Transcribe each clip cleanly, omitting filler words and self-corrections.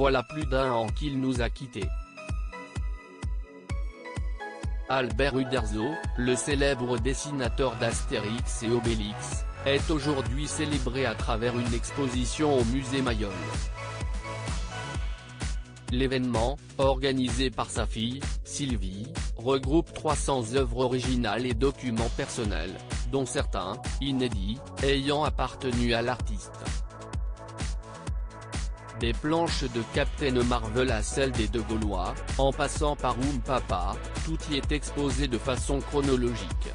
voilà plus d'un an qu'il nous a quittés. Albert Uderzo, le célèbre dessinateur d'Astérix et Obélix, est aujourd'hui célébré à travers une exposition au musée Mayol. L'événement, organisé par sa fille, Sylvie, regroupe 300 œuvres originales et documents personnels, dont certains, inédits, ayant appartenu à l'artiste. Des planches de Captain Marvel à celles des deux Gaulois, en passant par Papa, tout y est exposé de façon chronologique.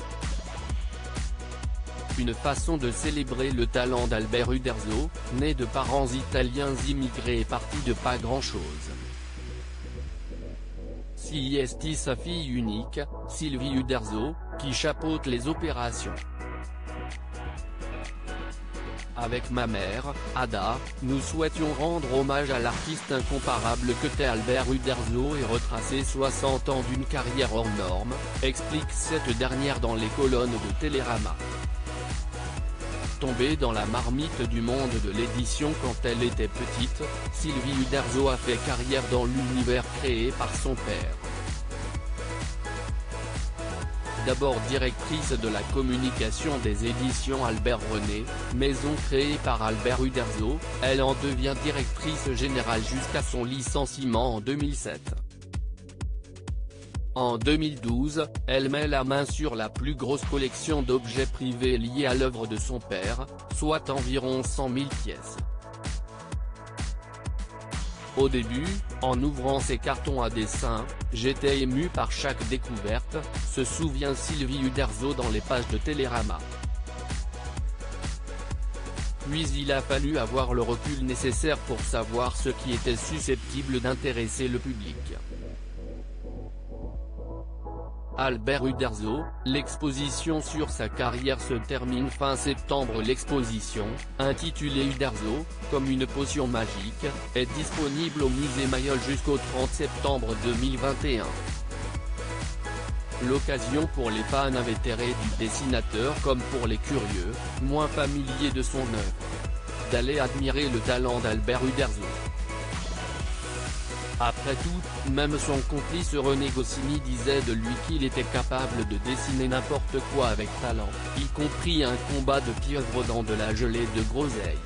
Une façon de célébrer le talent d'Albert Uderzo, né de parents italiens immigrés et parti de pas grand-chose. Si est sa fille unique, Sylvie Uderzo, qui chapeaute les opérations. Avec ma mère, Ada, nous souhaitions rendre hommage à l'artiste incomparable que t'est Albert Uderzo et retracer 60 ans d'une carrière hors norme, explique cette dernière dans les colonnes de Télérama. Tombée dans la marmite du monde de l'édition quand elle était petite, Sylvie Uderzo a fait carrière dans l'univers créé par son père. D'abord directrice de la communication des éditions Albert René, maison créée par Albert Uderzo, elle en devient directrice générale jusqu'à son licenciement en 2007. En 2012, elle met la main sur la plus grosse collection d'objets privés liés à l'œuvre de son père, soit environ 100 000 pièces. Au début, en ouvrant ces cartons à dessin, j'étais ému par chaque découverte, se souvient Sylvie Uderzo dans les pages de Télérama. Puis il a fallu avoir le recul nécessaire pour savoir ce qui était susceptible d'intéresser le public. Albert Uderzo, l'exposition sur sa carrière se termine fin septembre. L'exposition, intitulée Uderzo, comme une potion magique, est disponible au musée Mayol jusqu'au 30 septembre 2021. L'occasion pour les fans invétérés du dessinateur comme pour les curieux, moins familiers de son œuvre, d'aller admirer le talent d'Albert Uderzo. Après tout, même son complice René Goscinny disait de lui qu'il était capable de dessiner n'importe quoi avec talent, y compris un combat de pieuvres dans de la gelée de groseille.